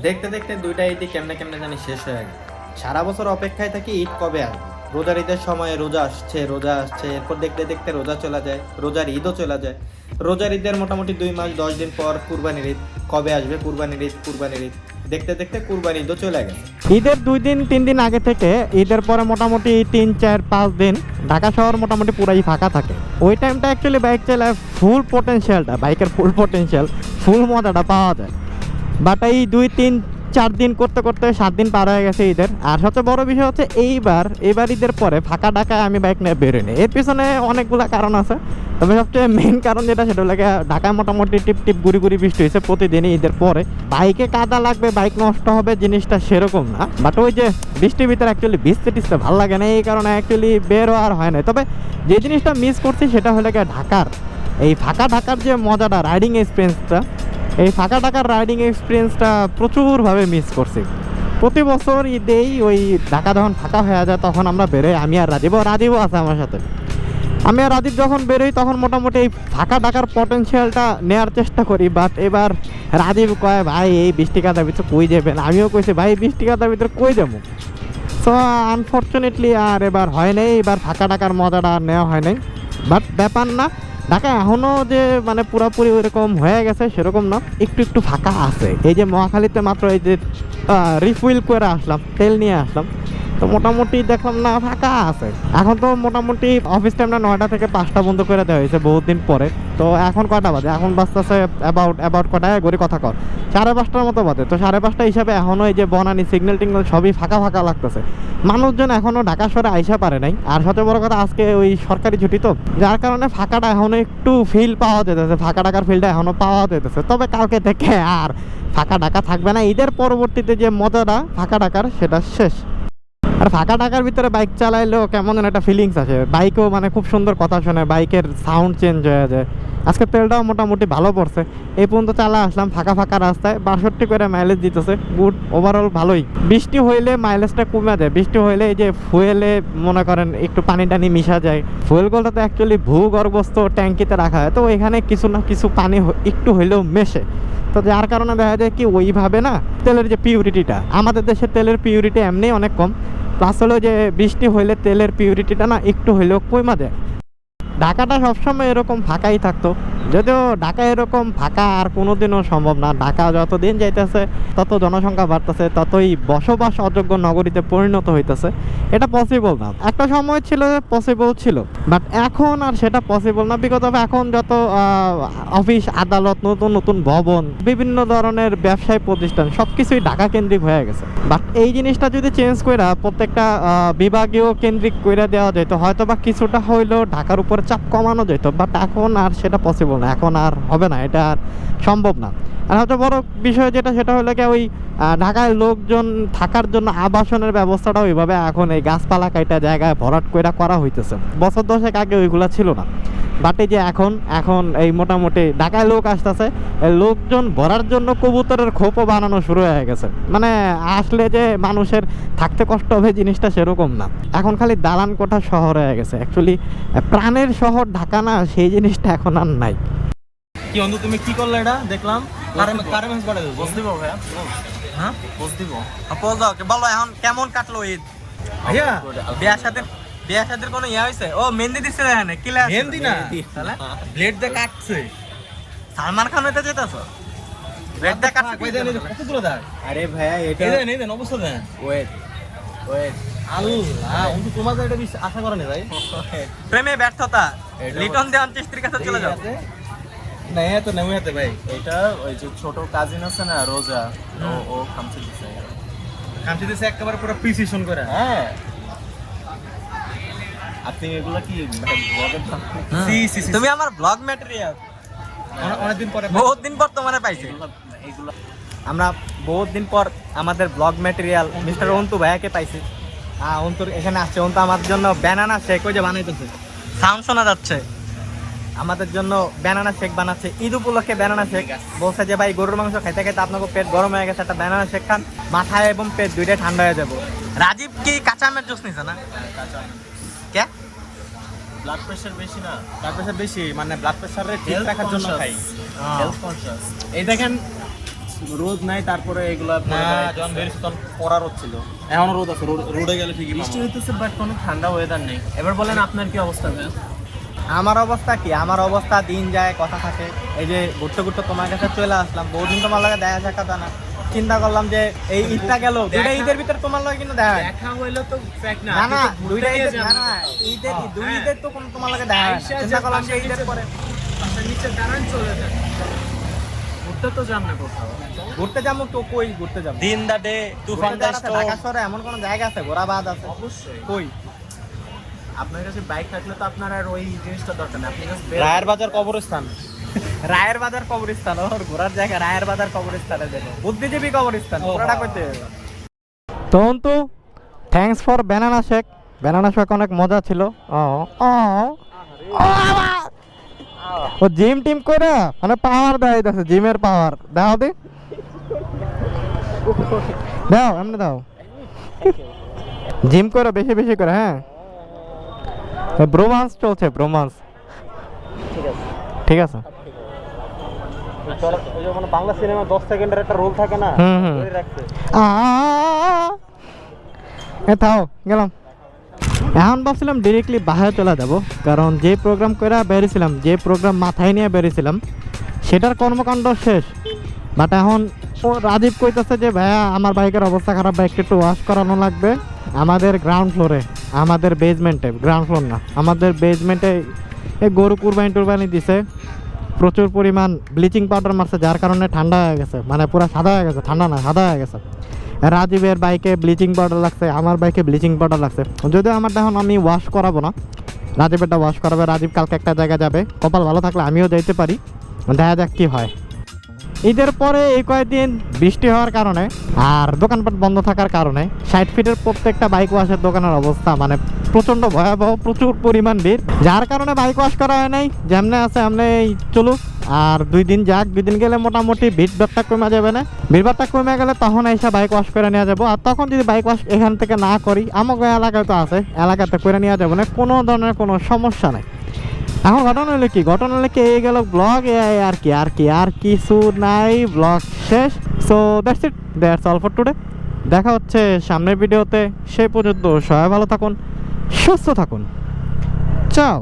দেখতে দেখতে দুইটা ঈদই কেমনে কেমনে জানি শেষ হয়ে গেল। সারা বছর অপেক্ষায় থাকি ঈদ কবে আসবে। রোজার ঈদের সময় রোজা আসছে, এরপর দেখতে দেখতে রোজা চলে যায়, রোজার ঈদও চলে যায়। রোজার ঈদের মোটামুটি 2 মাস 10 দিন পর কুরবানির ঈদ। কবে আসবে কুরবানির ঈদ, দেখতে দেখতে কুরবানি ঈদও চলে গেছে। ঈদের 2-3 দিন আগে থেকে ঈদের পরে মোটামুটি 3-4-5 দিন ঢাকা শহর মোটামুটি পুরাই ফাঁকা থাকে। ওই টাইমটা অ্যাকচুয়ালি বাইক চালায় বাইকের ফুল পোটেনশিয়াল, ফুল মজাটা পাওয়া যায়। বাট এই 2-3-4 দিন করতে করতে 7 দিন পার হয়ে গেছে ঈদের। আর সবচেয়ে বড় বিষয় হচ্ছে এইবার ঈদের পরে ফাঁকা ঢাকায় আমি বাইক নিয়ে বেরোইনি। এর পিছনে অনেকগুলো কারণ আছে, তবে সবচেয়ে মেইন কারণ যেটা সেটা হলো ঢাকায় মোটামুটি টিপ গুড়ি বৃষ্টি হয়েছে প্রতিদিনই ঈদের পরে। বাইকে কাদা লাগবে, বাইক নষ্ট হবে, জিনিসটা সেরকম না। বাট ওই যে বৃষ্টির ভিতরে অ্যাকচুয়ালি ভিজতে ভালো লাগে না, এই কারণে অ্যাকচুয়ালি বেরো আর হয় না। তবে যে জিনিসটা মিস করছি সেটা হলো ঢাকার এই ফাঁকা ঢাকার যে মজাটা, রাইডিং এক্সপিরিয়েন্সটা, এই ফাঁকা ঢাকার রাইডিং এক্সপিরিয়েন্সটা প্রচুরভাবে মিস করছি। প্রতি বছর ঈদেই ওই ঢাকা যখন ফাঁকা হয়ে যায় তখন আমরা বেরোই, আমি আর রাজীবও আছে আমার সাথে। আমি আর রাজীব যখন বেরোই তখন মোটামুটি এই ফাঁকা ঢাকার পটেনশিয়ালটা নেওয়ার চেষ্টা করি। বাট এবার রাজীব কয় ভাই এই বৃষ্টি কাদার ভিতরে কই যাবেন, আমিও কইছি ভাই বৃষ্টি কাদার ভিতরে কই যাবো। সো আনফর্চুনেটলি আর এবার হয় নাই, এবার ফাঁকা ঢাকার মজাটা আর নেওয়া হয় নাই। বাট ব্যাপার না, ঢাকা এখনও যে মানে পুরোপুরি ওইরকম হয়ে গেছে সেরকম না, একটু ফাঁকা আছে। এই যে মহাখালীতে মাত্র এই যে রিফুইল করে আসলাম, তেল নিয়ে আসলাম, তো মোটামুটি দেখলাম না ফাঁকা আছে। এখন তো মোটামুটি অফিস টাইমটা 9টা থেকে 5টা বন্ধ করে দেওয়া হয়েছে বহুত দিন পরে। তো এখন কয়টা বাজে, এখন বাজতেছে অ্যাবাউট কটায় গড়ি কথা কর 5:30টার মতো বাজে। তো 5:30 হিসাবে এখনও এই যে বনানি সিগন্যাল টিগন্যাল সবই ফাঁকা লাগতেছে। মানুষজন এখনও ঢাকা শহরে আইসা পারে নাই। আর সবচেয়ে বড় কথা আজকে ওই সরকারি ছুটি, তো যার কারণে ফাঁকাটা এখনও একটু ফিল পাওয়া যেতেছে, ফাঁকা ঢাকার ফিলটা এখনও পাওয়া যেতেছে। তবে কালকে থেকে আর ফাঁকা ঢাকা থাকবে না। ঈদের পরবর্তীতে যে মজাটা ফাঁকা ঢাকার সেটা শেষ। আর ফাঁকা ঢাকার ভিতরে বাইক চালাইলেও কেমন একটা ফিলিংস আছে, বাইকেও মানে খুব সুন্দর কথা শোনে, বাইকের সাউন্ড চেঞ্জ হয়ে যায়। আজকে তেলটাও মোটামুটি ভালো পড়ছে। এই পর্যন্ত চালা আসলাম ফাঁকা রাস্তায়, 62 করে মাইলেজ দিতেছে, গুড, ওভারঅল ভালোই। বৃষ্টি হইলে মাইলেজটা কমে যায়, বৃষ্টি হইলে এই যে ফুয়েলে মনে করেন একটু পানি টানি মিশা যায়। ফুয়েলগুলো তো অ্যাকচুয়ালি ভূগর্ভস্থ ট্যাঙ্কিতে রাখা হয়, তো এখানে কিছু না কিছু পানি একটু হইলেও মেশে। তো যার কারণে দেখা যায় কি ওইভাবে না তেলের যে পিউরিটিটা, আমাদের দেশের তেলের পিউরিটি এমনি অনেক কম, প্লাস হলো যে বৃষ্টি হইলে তেলের পিউরিটিটা না একটু হইলেও কমা যায়। ঢাকাটা সবসময় এরকম ফাঁকাই থাকতো, যদিও ঢাকা এরকম ফাঁকা আর কোনোদিনও সম্ভব না। ঢাকা যতদিন যাইতেছে তত জনসংখ্যা বাড়তেছে, ততই বসবাস অযোগ্য নগরীতে পরিণত হইতেছে। এটা পসিবল না। একটা সময় ছিল পসিবল ছিল, বাট এখন আর সেটা পসিবল না। বিকজ অফ এখন যত অফিস আদালত, নতুন ভবন, বিভিন্ন ধরনের ব্যবসায়ী প্রতিষ্ঠান সবকিছুই ঢাকা কেন্দ্রিক হয়ে গেছে। বাট এই জিনিসটা যদি চেঞ্জ করে প্রত্যেকটা বিভাগীয় কেন্দ্রিক করে দেওয়া যেত, হয়তো বা কিছুটা হইলেও ঢাকার উপরে চাপ কমানো যেত। বাট এখন আর সেটা পসিবল না, এখন আর হবে না, এটা আর সম্ভব না। আর সবচেয়ে বড় বিষয় যেটা সেটা হলো কি ওই ঢাকায় লোকজন থাকার জন্য আবাসনের ব্যবস্থাটা ওইভাবে এখন এই গাছপালা কাটা জায়গায় ভরাট করা হইতেছে। বছর 10 আগে ওইগুলা ছিল না। বাট এই যে এখন এই মোটামুটি ঢাকায় লোক আসতেছে, লোকজন ভরার জন্য কবুতরের খোপও বানানো শুরু হয়ে গেছে। মানে আসলে যে মানুষের থাকতে কষ্ট হবে জিনিসটা সেরকম না, এখন খালি দালান কোঠা শহর হয়ে গেছে। অ্যাকচুয়ালি প্রাণের শহর ঢাকা না, সেই জিনিসটা এখন আর নাই। কি বন্ধু তুমি কি করলে? এটা দেখলাম কারে মেসেজ করে দিও, বস দিব ভাইয়া। হ্যাঁ বস দিব, আপল দাও। বলো এখন কেমন কাটলো ঈদ ভাইয়া? বিয়ার সাথে কোনো ইয়া হইছে? ও মেহেন্দি দিছে না? এখানে কি লাগে? মেহেন্দি না শালা, ব্লেড দিয়ে কাটছে। সালমান খান হইতে যেতেছো, ব্লেড দিয়ে কাটছে। কই দেন, এই যে কতগুলো দাগ। আরে ভাইয়া এটা এই দেন অবস্থা দেন। ওয়েট আল্লাহ, উনি তোমার এটা আশা করে না ভাই। প্রেমে ব্যর্থতা, লিটন দেওয়ান চিস্তির কাছে চলে যাও। না তো নেই হতে ভাই, এটা ওই যে ছোট কাজিন আছে না রোজা, ও খামচি দিছে একেবারে পুরো প্রিসিশন করে। হ্যাঁ আপনি এগুলা কি ব্লগের নাম? তুমি আমার ব্লগ ম্যাটেরিয়াল অনেকদিন পরে, বহুত দিন পর তোমারে পাইছি। এগুলা আমরা বহুত দিন পর আমাদের ব্লগ ম্যাটেরিয়াল মিস্টার অন্তু ভাইয়াকে পাইছি। অন্তুর এখানে আসছে, অন্তু আমার জন্য ব্যানানা শেক ওই যে বানাইতেছে, সাউন্ড শোনা যাচ্ছে। আমাদের জন্য ব্যানানা শেক বানাচ্ছে ঈদ উপলক্ষে। ব্যানানা শেক বলছে যে ভাই গরুর মাংস খাইতে খাইতে আপনাকে পেট গরম হয়ে গেছে, একটা ব্যানানা শেক খান, মাথায় এবং পেট দুইটাই ঠান্ডা হয়ে যাবো। রাজীব কি কাঁচা আমের জুস নিছে না? কে ব্লাড প্রেশার বেশি না? ব্লাড প্রেশার বেশি মানে ব্লাড প্রেশারে ঠিক রাখার জন্য খাই। Health conscious. এই দেখেন রোদ নাই, তারপরে এগুলো যখন বেরিয়েছে তখন পড়া রোদ ছিল, এখনো রোদ আছে। রোদে গেলে ঠিকই বৃষ্টি হইতেছে, বাট কোনো ঠান্ডা ওয়েদার নেই। এবার বলেন আপনার কি অবস্থা? আমার অবস্থা কি, আমার অবস্থা দিন যায় কথা থাকে। এই যে ঘুরতে ঘুরতে তোমার কাছে চলে আসলাম, বহুদিন তোমার লাগে দেখা সাক্ষাৎ না, চিন্তা করলাম যে এই ঈদটা গেল, দুইটা ঈদের ভিতরে তোমার লাগে কিন্তু দেখা হইলো তো না না, দুইটা ঈদের না না, ঈদের দুই ঈদের তো কোনো তোমার লাগে দেখা, চিন্তা করলাম যে ঈদের পরে নিচে দাঁড়ান চলে যায়। ঘুরতে তো যাম না কোথাও, ঘুরতে যাবো তো কই ঘুরতে যাবো? দিন দা ডে তুফান ঢাকা শহরে এমন কোন জায়গা আছে ঘোরা বাদ আছে? অবশ্যই। কই? আপনার কাছে বাইক থাকলে তো আপনার আর ওই জিনিসটা দরকার নেই। আপনি রায়ের বাজার কবরস্থান, রায়ের বাজার কবরস্থান ওর ঘোরার জায়গা, রায়ের বাজার কবরস্থানে যাবো, বুদ্ধিজীবী কবরস্থান পুরাটা করতে হবে। তখন তো thanks for banana shake, banana shake অনেক মজা ছিল। ও জিম টিম করে মানে পাওয়ার দেয়, দেখো জিমের পাওয়ার দাও, দি দাও, এমনি দাও, জিম করে বেশি বেশি করে। হ্যাঁ, ব্রোমান্স চলছে, ব্রোমান্স। ঠিক আছে। বাংলা সিনেমা 10 সেকেন্ডের একটা রোল থাকে না, তাও গেলাম। এখন ভাবছিলাম ডিরেক্টলি বাহিরে চলে যাবো, কারণ যে প্রোগ্রাম করে বেরিয়েছিলাম, যে প্রোগ্রাম মাথায় নিয়ে বেরিয়েছিলাম সেটার কর্মকাণ্ড শেষ। বাট এখন ও রাজীব কইতেছে যে ভাইয়া আমার বাইকের অবস্থা খারাপ, বাইকটা একটু ওয়াশ করানো লাগবে আমাদের গ্রাউন্ড ফ্লোরে, আমাদের বেজমেন্টে, গ্রাউন্ড ফ্লোর না, আমাদের বেজমেন্টে গরু কুরবানি দিছে, প্রচুর পরিমাণ ব্লিচিং পাউডার মারছে, যার কারণে ঠান্ডা হয়ে গেছে, মানে পুরো সাদা হয়ে গেছে, ঠান্ডা না সাদা হয়ে গেছে। রাজীবের বাইকে ব্লিচিং পাউডার লাগছে, আমার বাইকে ব্লিচিং পাউডার লাগছে। যদিও আমারটা এখন আমি ওয়াশ করাবো না, রাজীবেরটা ওয়াশ করাবে। রাজীব কালকে একটা জায়গায় যাবে, কপাল ভালো থাকলে আমিও যাইতে পারি, দেখা যাক কী হয়। ঈদের পরে এই কয়েকদিন বৃষ্টি হওয়ার কারণে আর দোকানপাট বন্ধ থাকার কারণে 60 ফিটের প্রত্যেকটা বাইক ওয়াশের দোকানের অবস্থা মানে প্রচণ্ড ভয়াবহ, প্রচুর পরিমাণ ভিড়, যার কারণে বাইক ওয়াশ করা হয় নাই। যেমনে আছে এমনি চলুক, আর 2 দিন যাক, 2 দিন গেলে মোটামুটি ভিড়ভাড়টা কমে যাবে না, ভিড়ভাড়টা কমে গেলে তখন এসে বাইক ওয়াশ করে নেওয়া যাবো। আর তখন যদি বাইক ওয়াশ এখান থেকে না করি, আমাকে এলাকায় তো আছে, এলাকাতে করে নেওয়া যাবে না, কোনো ধরনের কোনো সমস্যা নেই। এখন ঘটনা হলো কি, ঘটনা হলো কি, এই গেল ব্লগ, আর কিছু নাই, ব্লগ শেষ। So that's all for today. দেখা হচ্ছে সামনের ভিডিওতে, সেই পর্যন্ত সবাই ভালো থাকুন, সুস্থ থাকুন, চাও।